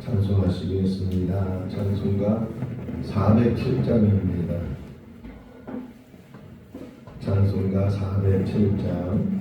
찬송하시겠습니다. 찬송가 407장입니다. 찬송가 407장.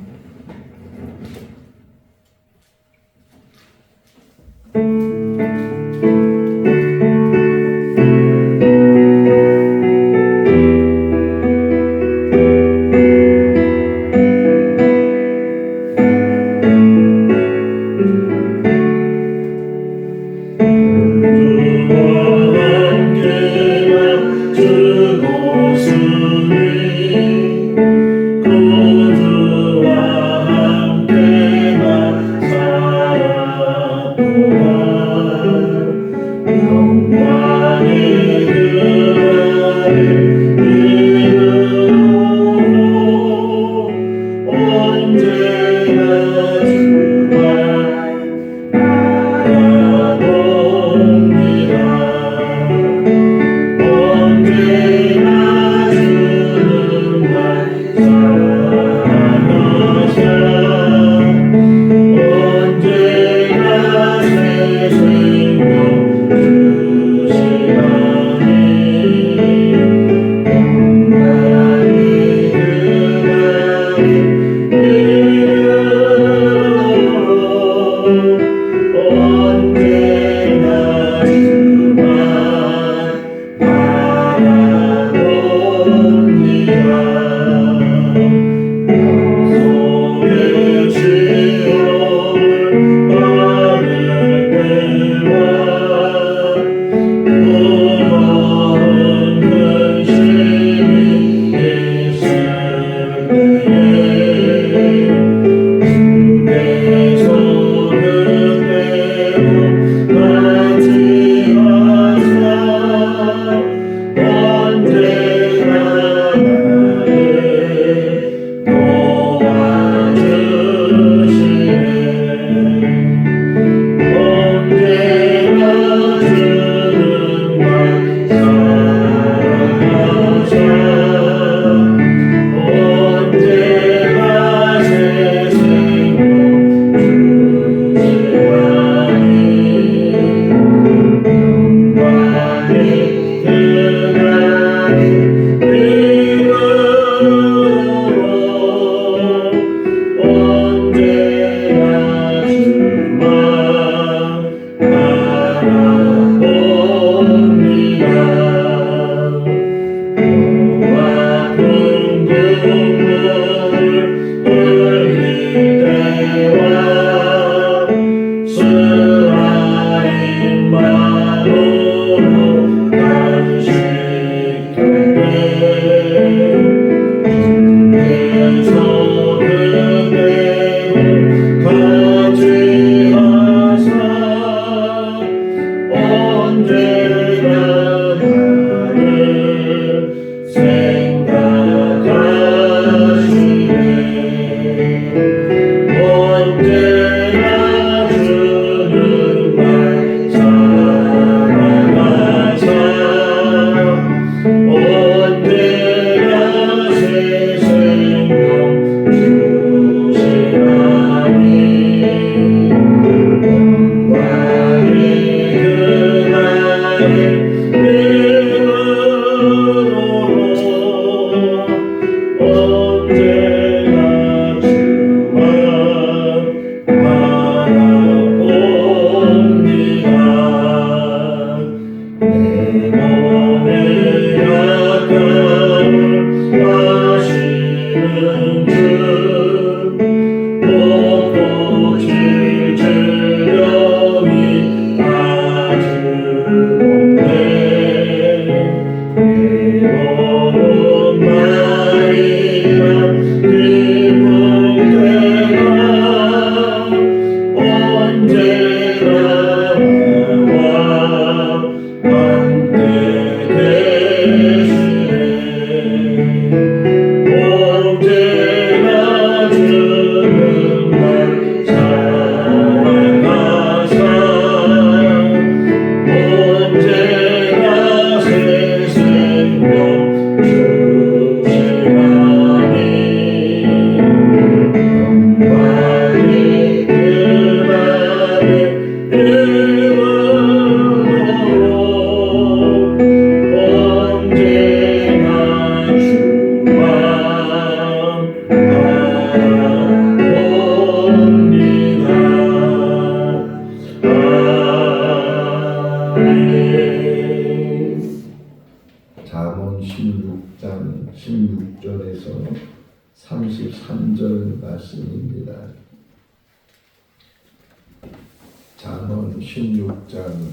16장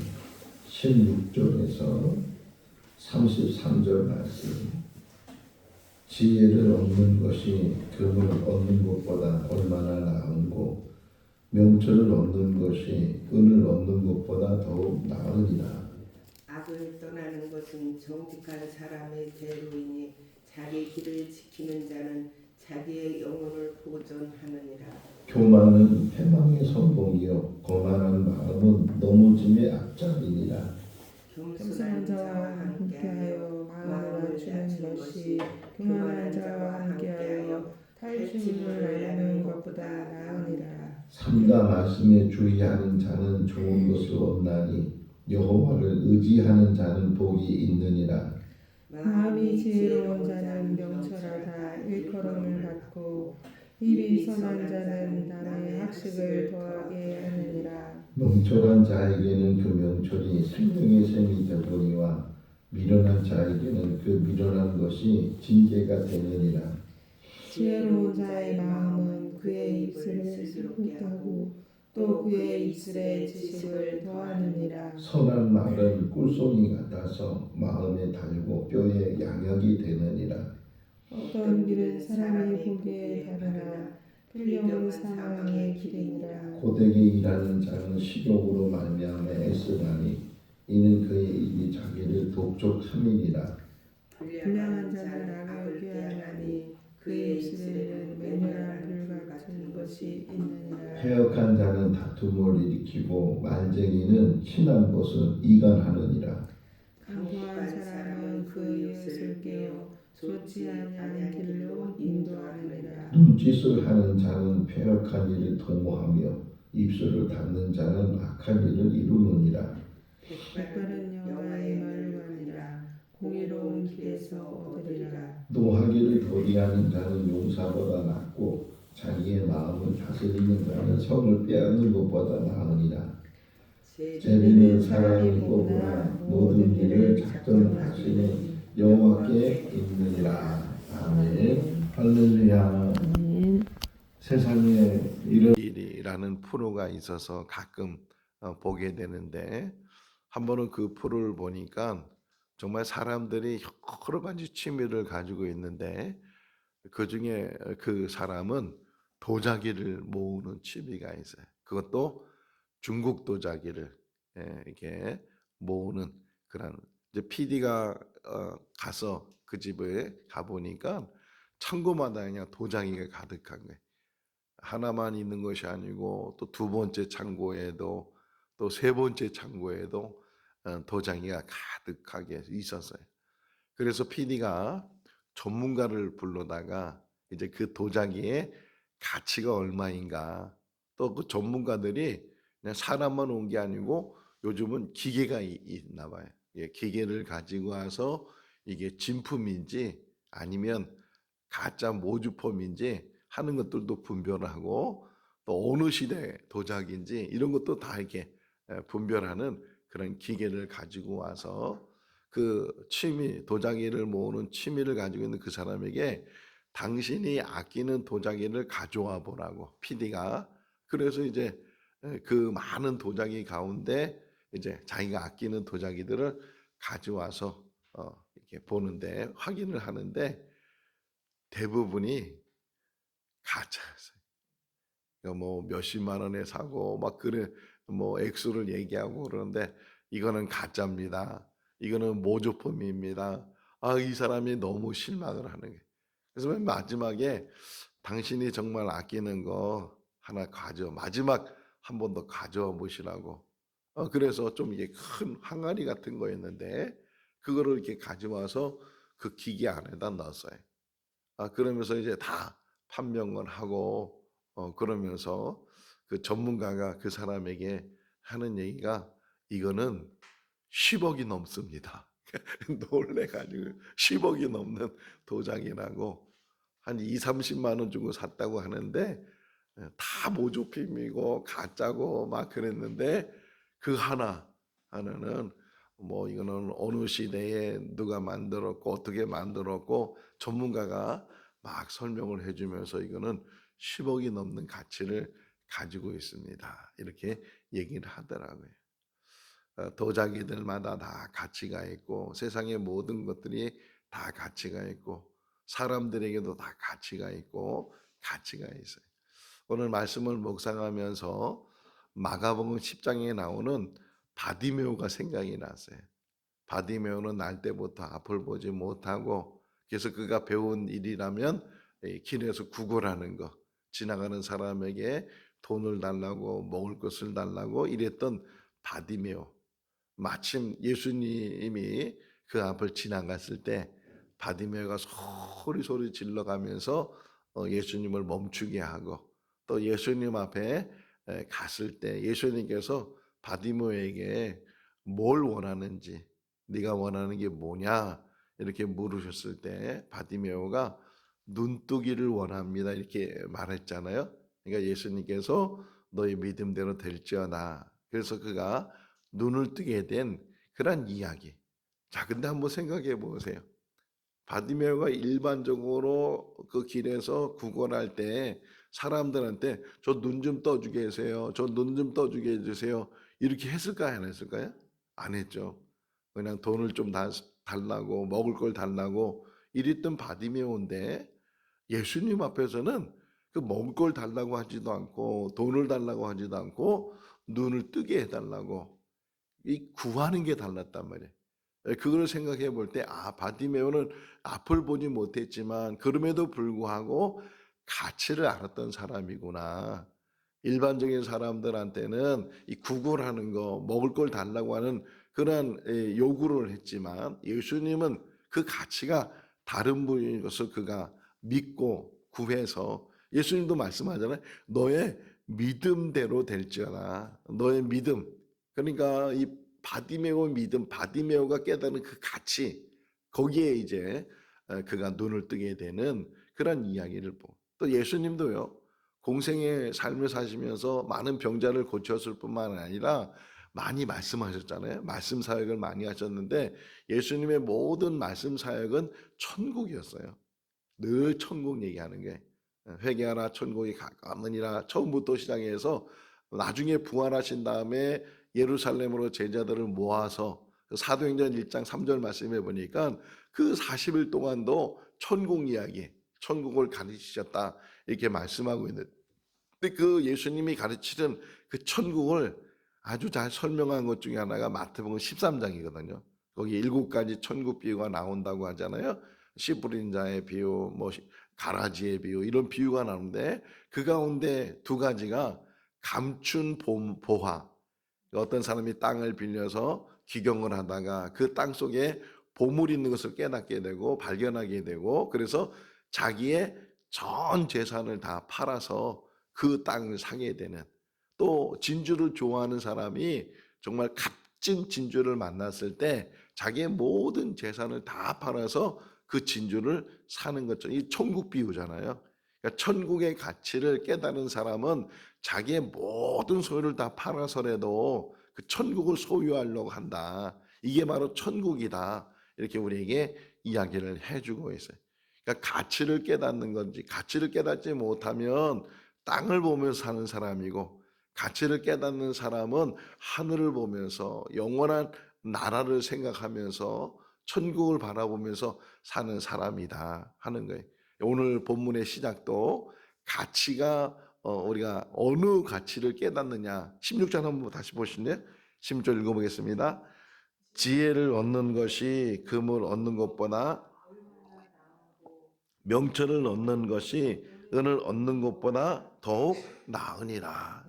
16절에서 33절 말씀. 지혜를 얻는 것이 금을 얻는 것보다 얼마나 나은고 명철을 얻는 것이 은을 얻는 것보다 더욱 나으니라. 악을 떠나는 것은 정직한 사람의 대로이니 자기 길을 지키는 자는 자기의 영혼을 보존하느니라. 교만은 패망의 선봉이요 거만한 마음은 넘어짐의 앞잡이니라. 겸손한 자와 함께하여 마음을 낮추는 것이 교만한 자와 함께하여 탈취물을 알려는 것보다 나으니라. 삼가 말씀에 주의하는 자는 좋은 것을 얻나니 여호와를 의지하는 자는 복이 있느니라. 마음이 지혜로운 자는 명철하다 일컬음을 받고 입이 선한 자는 남의 학식을 더하게 하느니라. 명철한 자에게는 그 명철이 생명의 샘이 되보니와 미련한 자에게는 그 미련한 것이 징계가 되느니라. 지혜로운 자의 마음은 그의 입술을 슬프게 하고 또 그의 입술에 지식을 더하느니라. 선한 말은 꿀송이 같아서 마음에 달고 뼈에 양역이 되느니라. 어떤 길은 사람이 보기에 바르나 풀령은 사망의 길이니라. 고되게 일하는 자는 식욕으로 말미암아 애쓰나니 이는 그의 입이 자기를 독촉함이니라. 불량한 자는 악을 꾀하나니 그의 입술에는 맹렬한 불과 같은 것이 있느니라. 패역한 자는 다툼을 일으키고 말쟁이는 친한 것은 이간하느니라. 강구한 사람은 그 이웃을 깨어 좋지 아니한 길로 인도하느니라. 눈짓을 하는 자는 패역한 일을 도모하며 입술을 닫는 자는 악한 일을 이루느니라. 백발은 여호와의 말을 하니라. 공의로운 길에서 얻으리라. 노하기를 더디하는 자는 용사보다 낫고 자기의 마음을 다스리는 자는 성을 빼앗는 것보다 나으니라. 재미는 사람이 보구나 모든 일을 작정하시는 여호와께 있느니라. 아멘. 할렐루야. 세상에 이런 일이라는 프로가 있어서 가끔 보게 되는데 한 번은 그 프로를 보니까 정말 사람들이 여러 가지 취미를 가지고 있는데 그 중에 그 사람은 도자기를 모으는 취미가 있어요. 그것도 중국 도자기를 이렇게 모으는 그런 이제 PD가 가서 그 집에 가 보니까 창고마다 그냥 도자기가 가득한 거예요. 하나만 있는 것이 아니고 또 두 번째 창고에도 또 세 번째 창고에도 도자기가 가득하게 있었어요. 그래서 PD가 전문가를 불러다가 이제 그 도자기의 가치가 얼마인가 또 그 전문가들이 그냥 사람만 온 게 아니고 요즘은 기계가 있나 봐요. 예, 기계를 가지고 와서 이게 진품인지 아니면 가짜 모주품인지 하는 것들도 분별을 하고 또 어느 시대 도자기인지 이런 것도 다 이렇게 분별하는 그런 기계를 가지고 와서 그 취미 도자기를 모으는 취미를 가지고 있는 그 사람에게 당신이 아끼는 도자기를 가져와 보라고 PD가 그래서 이제 그 많은 도자기 가운데 이제 자기가 아끼는 도자기들을 가져와서 이렇게 보는데 확인을 하는데 대부분이 가짜였어요. 그러니까 뭐 몇십만 원에 사고 막 그래 뭐 액수를 얘기하고 그러는데 이거는 가짜입니다. 이거는 모조품입니다. 아, 이 사람이 너무 실망을 하는 거예요. 그래서 맨 마지막에 당신이 정말 아끼는 거 하나 마지막 한 번 더 가져와 보시라고. 그래서 좀 이게 큰 항아리 같은 거였는데 그거를 이렇게 가져와서 그 기계 안에다 넣었어요. 그러면서 이제 다 판명을 하고 그러면서 그 전문가가 그 사람에게 하는 얘기가 이거는 10억이 넘습니다. 놀래가지고 10억이 넘는 도자기라고 한 2, 30만 원 주고 샀다고 하는데 다 모조품이고 가짜고 막 그랬는데 그 하나는 뭐 이거는 어느 시대에 누가 만들었고 어떻게 만들었고 전문가가 막 설명을 해주면서 이거는 10억이 넘는 가치를 가지고 있습니다. 이렇게 얘기를 하더라고요. 도자기들마다 다 가치가 있고 세상의 모든 것들이 다 가치가 있고 사람들에게도 다 가치가 있고 가치가 있어요. 오늘 말씀을 묵상하면서 마가복음 10장에 나오는 바디메오가 생각이 났어요. 바디메오는 날 때부터 앞을 보지 못하고 그래서 그가 배운 일이라면 길에서 구걸하는 거, 지나가는 사람에게 돈을 달라고 먹을 것을 달라고 이랬던 바디메오. 마침 예수님이 그 앞을 지나갔을 때 바디메오가 소리 질러가면서 예수님을 멈추게 하고 또 예수님 앞에 갔을 때 예수님께서 바디메오에게 뭘 원하는지 네가 원하는 게 뭐냐 이렇게 물으셨을 때 바디메오가 눈뜨기를 원합니다 이렇게 말했잖아요. 그러니까 예수님께서 너의 믿음대로 될지어다. 그래서 그가 눈을 뜨게 된 그런 이야기. 자, 근데 한번 생각해 보세요. 바디메오가 일반적으로 그 길에서 구걸할 때 사람들한테 저 눈 좀 떠주게 해주세요. 저 눈 좀 떠주게 해주세요. 이렇게 했을까요? 안 했을까요? 안 했죠. 그냥 돈을 좀 달라고 먹을 걸 달라고 이랬던 바디메오인데 예수님 앞에서는 그 먹을 걸 달라고 하지도 않고 돈을 달라고 하지도 않고 눈을 뜨게 해달라고 이 구하는 게 달랐단 말이에요. 그걸 생각해 볼 때 바디메오는 앞을 보지 못했지만 그럼에도 불구하고 가치를 알았던 사람이구나. 일반적인 사람들한테는 이 구걸하는 거 먹을 걸 달라고 하는 그런 요구를 했지만 예수님은 그 가치가 다른 분인 것을 그가 믿고 구해서 예수님도 말씀하잖아요. 너의 믿음대로 될지어다. 너의 믿음. 그러니까 이 바디메오 믿음, 바디메오가 깨달은 그 가치, 거기에 이제 그가 눈을 뜨게 되는 그런 이야기를 보고 또 예수님도요. 공생의 삶을 사시면서 많은 병자를 고쳤을 뿐만 아니라 많이 말씀하셨잖아요. 말씀 사역을 많이 하셨는데 예수님의 모든 말씀 사역은 천국이었어요. 늘 천국 얘기하는 게 회개하라 천국이 가까우니라 처음부터 시작해서 나중에 부활하신 다음에 예루살렘으로 제자들을 모아서 사도행전 1장 3절 말씀해 보니까 그 40일 동안도 천국 이야기, 천국을 가르치셨다 이렇게 말씀하고 있는데 그 예수님이 가르치는 그 천국을 아주 잘 설명한 것 중에 하나가 마태복음 13장이거든요. 거기 7가지 천국 비유가 나온다고 하잖아요. 씨 뿌린 자의 비유, 뭐 가라지의 비유 이런 비유가 나오는데 그 가운데 2가지가 감춘 보화. 어떤 사람이 땅을 빌려서 기경을 하다가 그 땅 속에 보물이 있는 것을 깨닫게 되고 발견하게 되고 그래서 자기의 전 재산을 다 팔아서 그 땅을 사게 되는 또 진주를 좋아하는 사람이 정말 값진 진주를 만났을 때 자기의 모든 재산을 다 팔아서 그 진주를 사는 것처럼 이 천국 비유잖아요. 그러니까 천국의 가치를 깨달은 사람은 자기의 모든 소유를 다 팔아서라도 그 천국을 소유하려고 한다. 이게 바로 천국이다. 이렇게 우리에게 이야기를 해주고 있어요. 그러니까 가치를 깨닫는 건지 가치를 깨닫지 못하면 땅을 보면서 사는 사람이고 가치를 깨닫는 사람은 하늘을 보면서 영원한 나라를 생각하면서 천국을 바라보면서 사는 사람이다 하는 거예요. 오늘 본문의 시작도 가치가 우리가 어느 가치를 깨닫느냐 16절 한번 다시 보실래요? 16절 읽어보겠습니다. 지혜를 얻는 것이 금을 얻는 것보다 명철을 얻는 것이 은을 얻는 것보다 더욱 나으니라.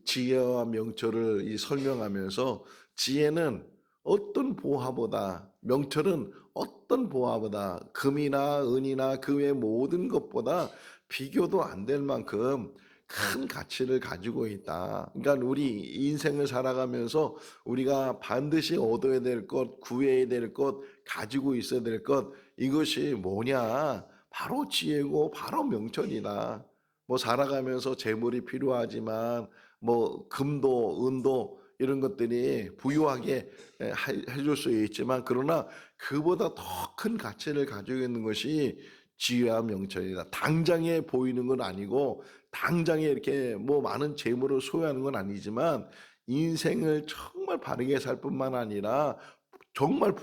지혜와 명철을 설명하면서 지혜는 어떤 보화보다 명철은 어떤 보화보다 금이나 은이나 그 외 모든 것보다 비교도 안 될 만큼 큰 가치를 가지고 있다. 그러니까 우리 인생을 살아가면서 우리가 반드시 얻어야 될 것, 구해야 될 것, 가지고 있어야 될 것 이것이 뭐냐? 바로 지혜고 바로 명철이다. 뭐 살아가면서 재물이 필요하지만 뭐 금도 은도 이런 것들이 부유하게 해줄 수 있지만 그러나 그보다 더 큰 가치를 가지고 있는 것이 지혜와 명철이다. 당장에 보이는 건 아니고 당장에 이렇게 뭐 많은 재물을 소유하는 건 아니지만 인생을 정말 바르게 살 뿐만 아니라 정말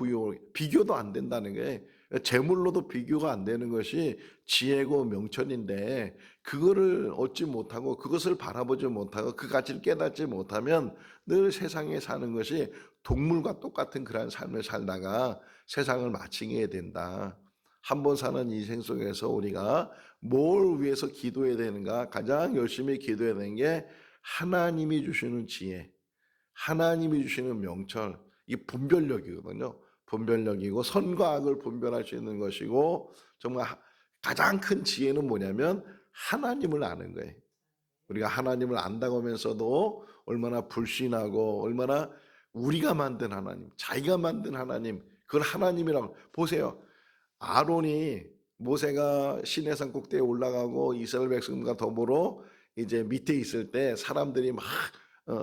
비교도 안 된다는 게, 재물로도 비교가 안 되는 것이 지혜고 명철인데, 그거를 얻지 못하고 그것을 바라보지 못하고 그 가치를 깨닫지 못하면 늘 세상에 사는 것이 동물과 똑같은 그러한 삶을 살다가 세상을 마치게 된다. 한 번 사는 인생 속에서 우리가 뭘 위해서 기도해야 되는가? 가장 열심히 기도해야 되는 게 하나님이 주시는 지혜, 하나님이 주시는 명철, 이 분별력이거든요. 분별력이고 선과 악을 분별할 수 있는 것이고, 정말 가장 큰 지혜는 뭐냐면 하나님을 아는 거예요. 우리가 하나님을 안다고 하면서도 얼마나 불신하고 얼마나 우리가 만든 하나님, 자기가 만든 하나님, 그걸 하나님이라고 보세요. 아론이, 모세가 시내산 꼭대기에 올라가고 이스라엘 백성과 더불어 이제 밑에 있을 때 사람들이 막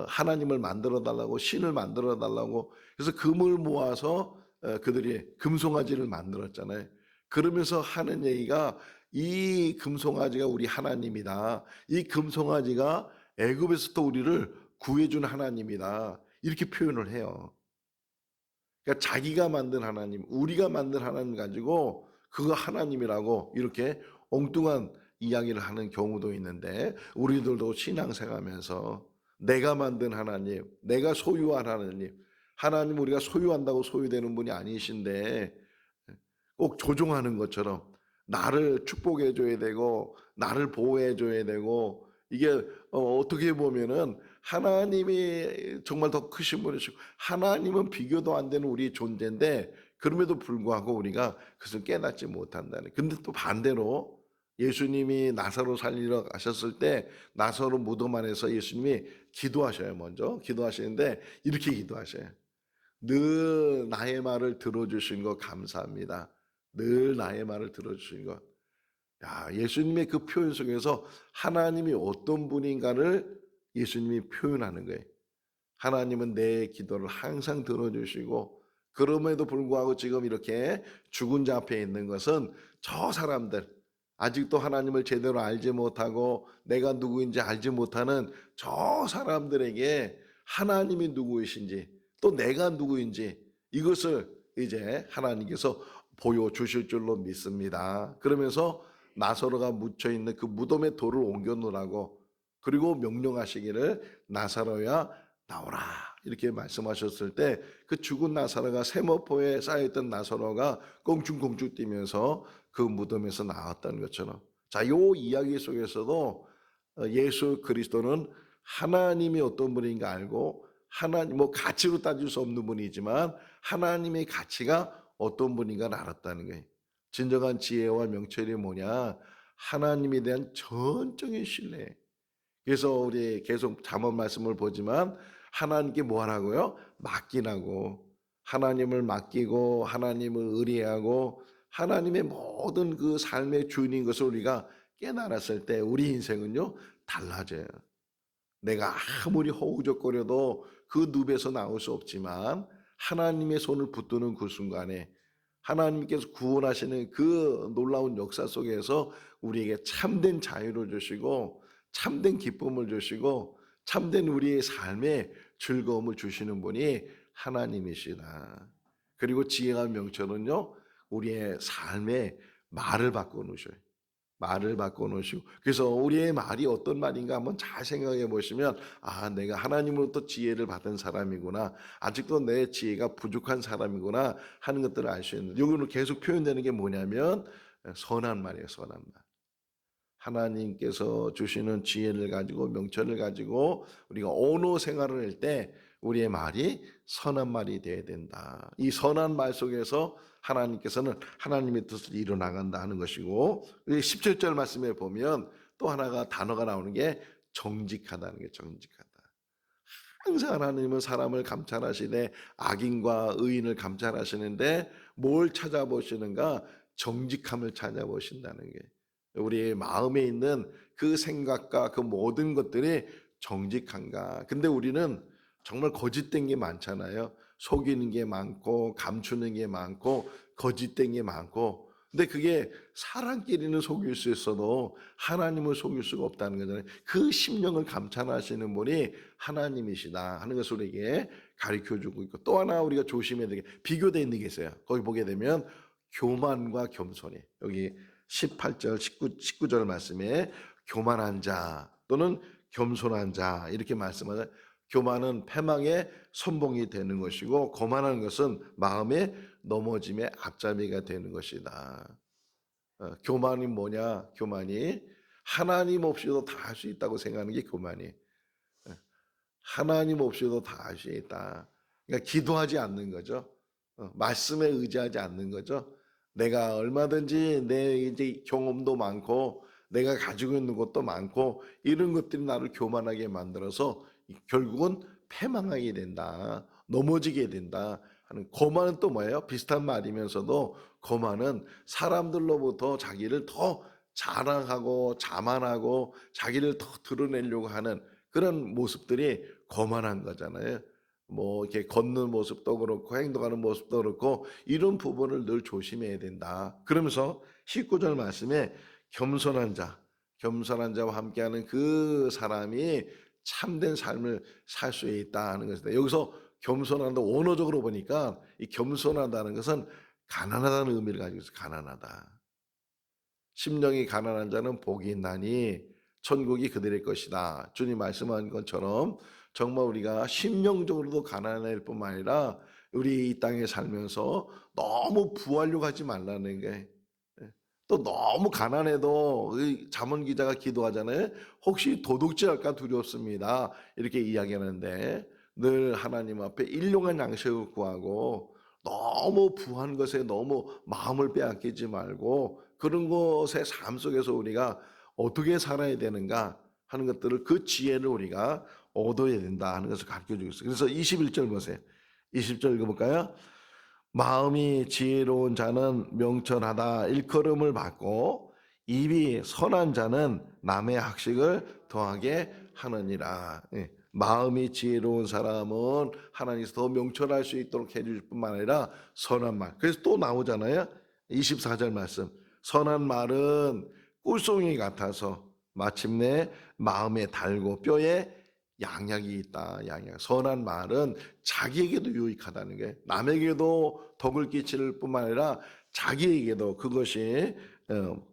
하나님을 만들어 달라고, 신을 만들어 달라고, 그래서 금을 모아서 그들이 금송아지를 만들었잖아요. 그러면서 하는 얘기가 이 금송아지가 우리 하나님이다. 이 금송아지가 애굽에서부터 우리를 구해준 하나님이다. 이렇게 표현을 해요. 그러니까 자기가 만든 하나님, 우리가 만든 하나님 가지고 그거 하나님이라고 이렇게 엉뚱한 이야기를 하는 경우도 있는데, 우리들도 신앙생활하면서 내가 만든 하나님, 내가 소유한 하나님, 하나님 우리가 소유한다고 소유되는 분이 아니신데 꼭 조종하는 것처럼 나를 축복해 줘야 되고 나를 보호해 줘야 되고, 이게 어떻게 보면은 하나님이 정말 더 크신 분이시고 하나님은 비교도 안 되는 우리 존재인데, 그럼에도 불구하고 우리가 그것을 깨닫지 못한다는. 근데 또 반대로 예수님이 나사로 살리러 가셨을 때 나사로 무덤 안에서 예수님이 기도하셔요. 먼저 기도하시는데 이렇게 기도하셔요. 늘 나의 말을 들어주신 것 감사합니다. 늘 나의 말을 들어주신 것. 야, 예수님의 그 표현 속에서 하나님이 어떤 분인가를 예수님이 표현하는 거예요. 하나님은 내 기도를 항상 들어주시고, 그럼에도 불구하고 지금 이렇게 죽은 자 앞에 있는 것은 저 사람들, 아직도 하나님을 제대로 알지 못하고 내가 누구인지 알지 못하는 저 사람들에게 하나님이 누구이신지, 또 내가 누구인지 이것을 이제 하나님께서 보여주실 줄로 믿습니다. 그러면서 나사로가 묻혀있는 그 무덤의 돌을 옮겨 놓으라고, 그리고 명령하시기를 나사로야 나오라 이렇게 말씀하셨을 때, 그 죽은 나사로가, 세모포에 쌓여있던 나사로가 껑충껑충 뛰면서 그 무덤에서 나왔다는 것처럼, 자, 요 이야기 속에서도 예수 그리스도는 하나님이 어떤 분인가 알고, 하나님 뭐 가치로 따질 수 없는 분이지만 하나님의 가치가 어떤 분인가를 알았다는 거예요. 진정한 지혜와 명철이 뭐냐? 하나님에 대한 전적인 신뢰. 그래서 우리 계속 잠언 말씀을 보지만 하나님께 뭐 하라고요? 맡기라고. 하나님을 맡기고 하나님을 의뢰하고 하나님의 모든 그 삶의 주인인 것을 우리가 깨달았을 때 우리 인생은요 달라져요. 내가 아무리 허우적거려도 그 늪에서 나올 수 없지만 하나님의 손을 붙드는 그 순간에 하나님께서 구원하시는 그 놀라운 역사 속에서 우리에게 참된 자유를 주시고 참된 기쁨을 주시고 참된 우리의 삶에 즐거움을 주시는 분이 하나님이시다. 그리고 지혜와 명철은요 우리의 삶에 말을 바꿔놓으셔요. 말을 바꿔놓으시고, 그래서 우리의 말이 어떤 말인가 한번 잘 생각해 보시면, 아, 내가 하나님으로부터 지혜를 받은 사람이구나, 아직도 내 지혜가 부족한 사람이구나 하는 것들을 알 수 있는, 여기는 계속 표현되는 게 뭐냐면 선한 말이에요. 선한 말. 하나님께서 주시는 지혜를 가지고 명철을 가지고 우리가 언어 생활을 할 때 우리의 말이 선한 말이 되어야 된다. 이 선한 말 속에서 하나님께서는 하나님의 뜻을 이뤄나간다 하는 것이고, 17절 말씀에 보면 또 하나가 단어가 나오는 게 정직하다는 게, 정직하다. 항상 하나님은 사람을 감찰하시되 악인과 의인을 감찰하시는데 뭘 찾아보시는가? 정직함을 찾아보신다는 게, 우리의 마음에 있는 그 생각과 그 모든 것들이 정직한가. 근데 우리는 정말 거짓된 게 많잖아요. 속이는 게 많고 감추는 게 많고 거짓된 게 많고, 근데 그게 사람끼리는 속일 수 있어도 하나님을 속일 수가 없다는 거잖아요. 그 심령을 감찰하시는 분이 하나님이시다 하는 것을 우리에게 가르쳐주고 있고, 또 하나 우리가 조심해야 되게 비교되어 있는 게 있어요. 거기 보게 되면 교만과 겸손이, 여기 18절 19절 말씀에 교만한 자 또는 겸손한 자 이렇게 말씀하잖아요. 교만은 패망의 선봉이 되는 것이고, 거만한 것은 마음의 넘어짐의 앞잡이가 되는 것이다. 교만이 뭐냐? 교만이 하나님 없이도 다 할 수 있다고 생각하는 게 교만이. 하나님 없이도 다 할 수 있다. 그러니까 기도하지 않는 거죠. 말씀에 의지하지 않는 거죠. 내가 얼마든지 내 이제 경험도 많고 내가 가지고 있는 것도 많고 이런 것들이 나를 교만하게 만들어서 결국은 패망하게 된다. 넘어지게 된다 하는. 거만은 또 뭐예요? 비슷한 말이면서도 거만은 사람들로부터 자기를 더 자랑하고 자만하고 자기를 더 드러내려고 하는 그런 모습들이 거만한 거잖아요. 뭐 이렇게 걷는 모습도 그렇고 행동하는 모습도 그렇고 이런 부분을 늘 조심해야 된다. 그러면서 19절 말씀에 겸손한 자와 함께하는 그 사람이 참된 삶을 살 수 있다는 것입니다. 여기서 겸손한다 원어적으로 보니까 이 겸손하다는 것은 가난하다는 의미를 가지고 있어요. 가난하다. 심령이 가난한 자는 복이 있나니 천국이 그들의 것이다. 주님 말씀한 것처럼 정말 우리가 심령적으로도 가난할 뿐만 아니라 우리 이 땅에 살면서 너무 부하려고 하지 말라는 게, 또 너무 가난해도 잠언 기자가 기도하잖아요. 혹시 도둑질할까 두렵습니다. 이렇게 이야기하는데 늘 하나님 앞에 일용할 양식을 구하고 너무 부한 것에 너무 마음을 빼앗기지 말고 그런 것의 삶 속에서 우리가 어떻게 살아야 되는가 하는 것들을, 그 지혜를 우리가 얻어야 된다 하는 것을 가르쳐주고 있어요. 그래서 21절 보세요. 20절 읽어볼까요? 마음이 지혜로운 자는 명철하다 일컬음을 받고 입이 선한 자는 남의 학식을 더하게 하느니라. 마음이 지혜로운 사람은 하나님께서 더 명철할 수 있도록 해줄 뿐만 아니라 선한 말. 그래서 또 나오잖아요. 24절 말씀. 선한 말은 꿀송이 같아서 마침내 마음에 달고 뼈에 양약이 있다. 양약. 선한 말은 자기에게도 유익하다는 게, 남에게도 덕을 끼칠 뿐만 아니라 자기에게도 그것이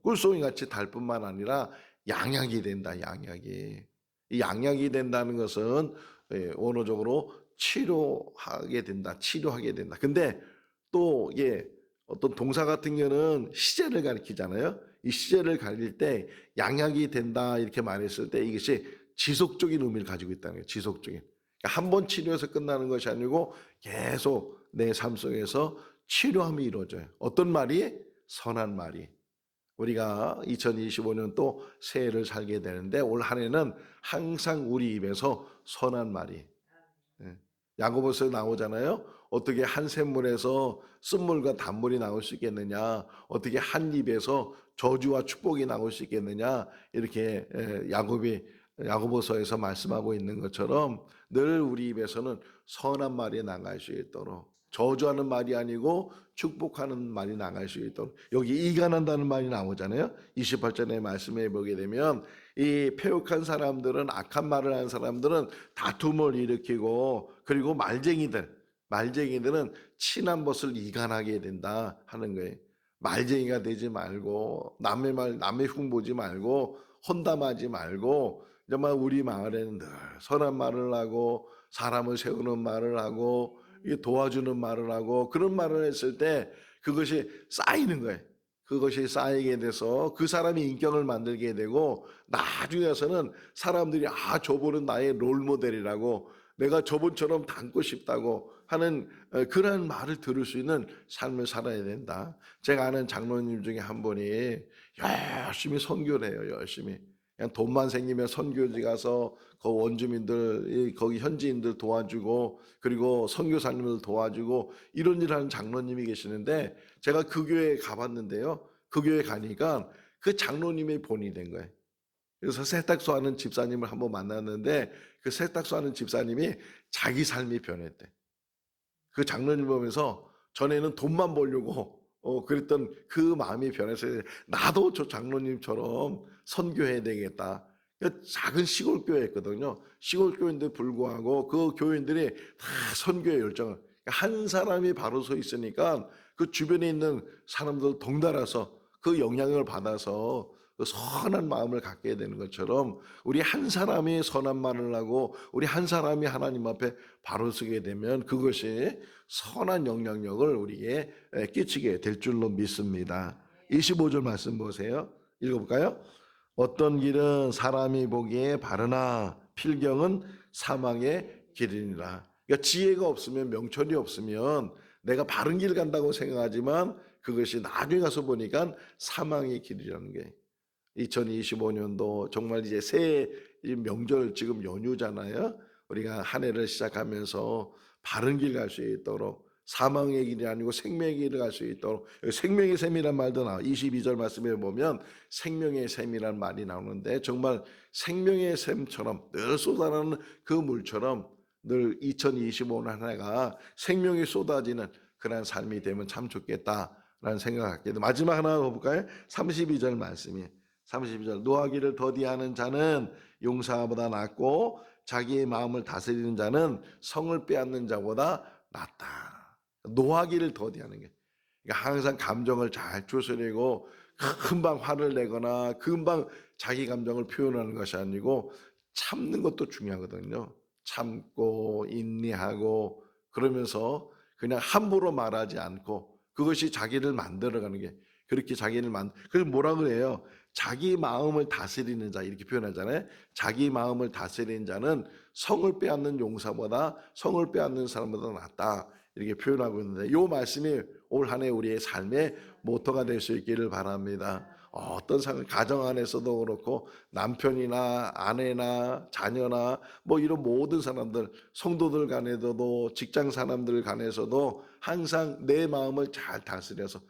꿀송이 같이 달 뿐만 아니라 양약이 된다. 양약이. 이 양약이 된다는 것은 원어적으로 치료하게 된다. 치료하게 된다. 근데 또 이게 어떤 동사 같은 경우는 시제를 가리키잖아요. 이 시제를 가릴 때 양약이 된다 이렇게 말했을 때 이것이 지속적인 의미를 가지고 있다는 거예요. 지속적인. 그러니까 한 번 치료해서 끝나는 것이 아니고 계속 내 삶 속에서 치료함이 이루어져요. 어떤 말이? 선한 말이. 우리가 2025년 또 새해를 살게 되는데 올 한 해는 항상 우리 입에서 선한 말이. 야고보서에 나오잖아요. 어떻게 한 샘물에서 쓴물과 단물이 나올 수 있겠느냐, 어떻게 한 입에서 저주와 축복이 나올 수 있겠느냐, 이렇게 야고보서에서 말씀하고 있는 것처럼 늘 우리 입에서는 선한 말이 나갈 수 있도록, 저주하는 말이 아니고 축복하는 말이 나갈 수 있도록. 여기 이간한다는 말이 나오잖아요. 28절의 말씀에 보게 되면 이 패역한 사람들은, 악한 말을 하는 사람들은 다툼을 일으키고, 그리고 말쟁이들은 친한 것을 이간하게 된다 하는 거예요. 말쟁이가 되지 말고 남의 흉 보지 말고 헌담하지 말고 정말 우리 마을에는 늘 선한 말을 하고 사람을 세우는 말을 하고 도와주는 말을 하고, 그런 말을 했을 때 그것이 쌓이는 거예요. 그것이 쌓이게 돼서 그 사람이 인격을 만들게 되고 나중에 와서는 사람들이 저분은 나의 롤모델이라고, 내가 저분처럼 닮고 싶다고 하는 그런 말을 들을 수 있는 삶을 살아야 된다. 제가 아는 장로님 중에 한 분이 열심히 선교를 해요. 열심히. 그냥 돈만 생기면 선교지 가서 그 원주민들, 거기 현지인들 도와주고, 그리고 선교사님들 도와주고 이런 일을 하는 장로님이 계시는데, 제가 그 교회에 가봤는데요. 그 교회 가니까 그 장로님이 본이 된 거예요. 그래서 세탁소 하는 집사님을 한번 만났는데 그 세탁소 하는 집사님이 자기 삶이 변했대. 그 장로님 보면서 전에는 돈만 벌려고 그랬던 그 마음이 변해서 나도 저 장로님처럼 선교해야 되겠다. 작은 시골 교회였거든요. 시골 교회인데 불구하고 그 교인들이 다 선교의 열정을, 한 사람이 바로 서 있으니까 그 주변에 있는 사람들 덩달아서 그 영향을 받아서 그 선한 마음을 갖게 되는 것처럼 우리 한 사람이 선한 말을 하고 우리 한 사람이 하나님 앞에 바로 서게 되면 그것이 선한 영향력을 우리에게 끼치게 될 줄로 믿습니다. 25절 말씀 보세요. 읽어볼까요? 어떤 길은 사람이 보기에 바르나 필경은 사망의 길이니라. 그러니까 지혜가 없으면, 명철이 없으면 내가 바른 길 간다고 생각하지만 그것이 나중에 가서 보니까 사망의 길이라는 게, 2025년도 정말 이제 새해 명절 지금 연휴잖아요. 우리가 한 해를 시작하면서 바른 길 갈 수 있도록, 사망의 길이 아니고 생명의 길을 갈 수 있도록, 생명의 샘이란 말도 나와. 22절 말씀에 보면 생명의 샘이란 말이 나오는데 정말 생명의 샘처럼 늘 쏟아나는 그 물처럼 늘 2025년 한 해가 생명이 쏟아지는 그런 삶이 되면 참 좋겠다라는 생각을 갖게 돼. 마지막 하나 더 볼까요? 32절 말씀이, 32절, 노하기를 더디하는 자는 용사보다 낫고 자기의 마음을 다스리는 자는 성을 빼앗는 자보다 낫다. 노하기를 더디하는 게, 그러니까 항상 감정을 잘 추스리고 금방 화를 내거나 금방 자기 감정을 표현하는 것이 아니고 참는 것도 중요하거든요. 참고 인내하고 그러면서 그냥 함부로 말하지 않고, 그것이 자기를 만들어가는 게, 그렇게 그래서 뭐라 그래요? 자기 마음을 다스리는 자, 이렇게 표현하잖아요. 자기 마음을 다스리는 자는 성을 빼앗는 용사보다, 성을 빼앗는 사람보다 낫다, 이렇게 표현하고 있는데, 이 말씀이 올 한 해 우리의 삶의 모토가 될 수 있기를 바랍니다. 어떤 상황, 가정 안에서도 그렇고 남편이나 아내나 자녀나 뭐 이런 모든 사람들, 성도들 간에서도 직장 사람들 간에서도 항상 내 마음을 잘 다스려서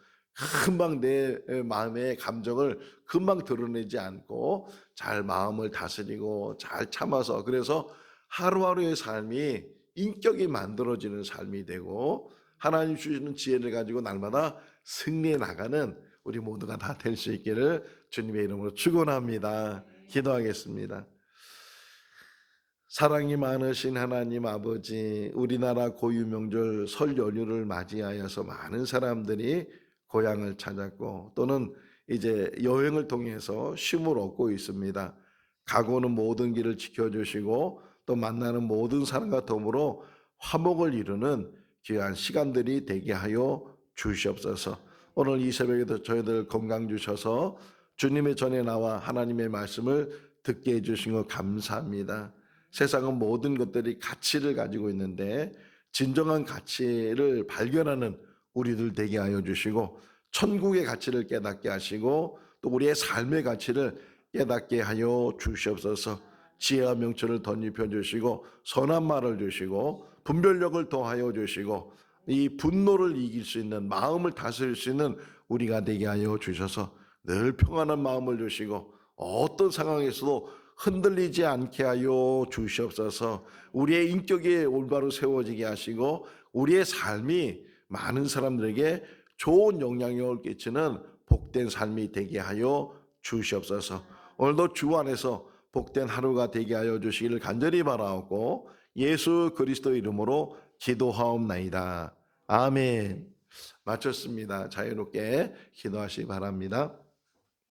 금방 내 마음의 감정을 금방 드러내지 않고 잘 마음을 다스리고 잘 참아서, 그래서 하루하루의 삶이 인격이 만들어지는 삶이 되고 하나님 주시는 지혜를 가지고 날마다 승리해 나가는 우리 모두가 다 될 수 있기를 주님의 이름으로 축원합니다. 기도하겠습니다. 사랑이 많으신 하나님 아버지, 우리나라 고유명절 설 연휴를 맞이하여서 많은 사람들이 고향을 찾았고 또는 이제 여행을 통해서 쉼을 얻고 있습니다. 가고는 모든 길을 지켜주시고 또 만나는 모든 사람과 더불어 화목을 이루는 귀한 시간들이 되게 하여 주시옵소서. 오늘 이 새벽에도 저희들 건강 주셔서 주님의 전에 나와 하나님의 말씀을 듣게 해주신 것 감사합니다. 세상은 모든 것들이 가치를 가지고 있는데 진정한 가치를 발견하는 우리들 되게 하여 주시고 천국의 가치를 깨닫게 하시고 또 우리의 삶의 가치를 깨닫게 하여 주시옵소서. 지혜와 명철을 덧입혀 주시고 선한 말을 주시고 분별력을 더하여 주시고 이 분노를 이길 수 있는, 마음을 다스릴 수 있는 우리가 되게 하여 주셔서 늘 평안한 마음을 주시고 어떤 상황에서도 흔들리지 않게 하여 주시옵소서. 우리의 인격이 올바로 세워지게 하시고 우리의 삶이 많은 사람들에게 좋은 영향력을 끼치는 복된 삶이 되게 하여 주시옵소서. 오늘도 주 안에서 복된 하루가 되게 하여 주시기를 간절히 바라옵고 예수 그리스도 이름으로 기도하옵나이다. 아멘. 마쳤습니다. 자유롭게 기도하시기 바랍니다.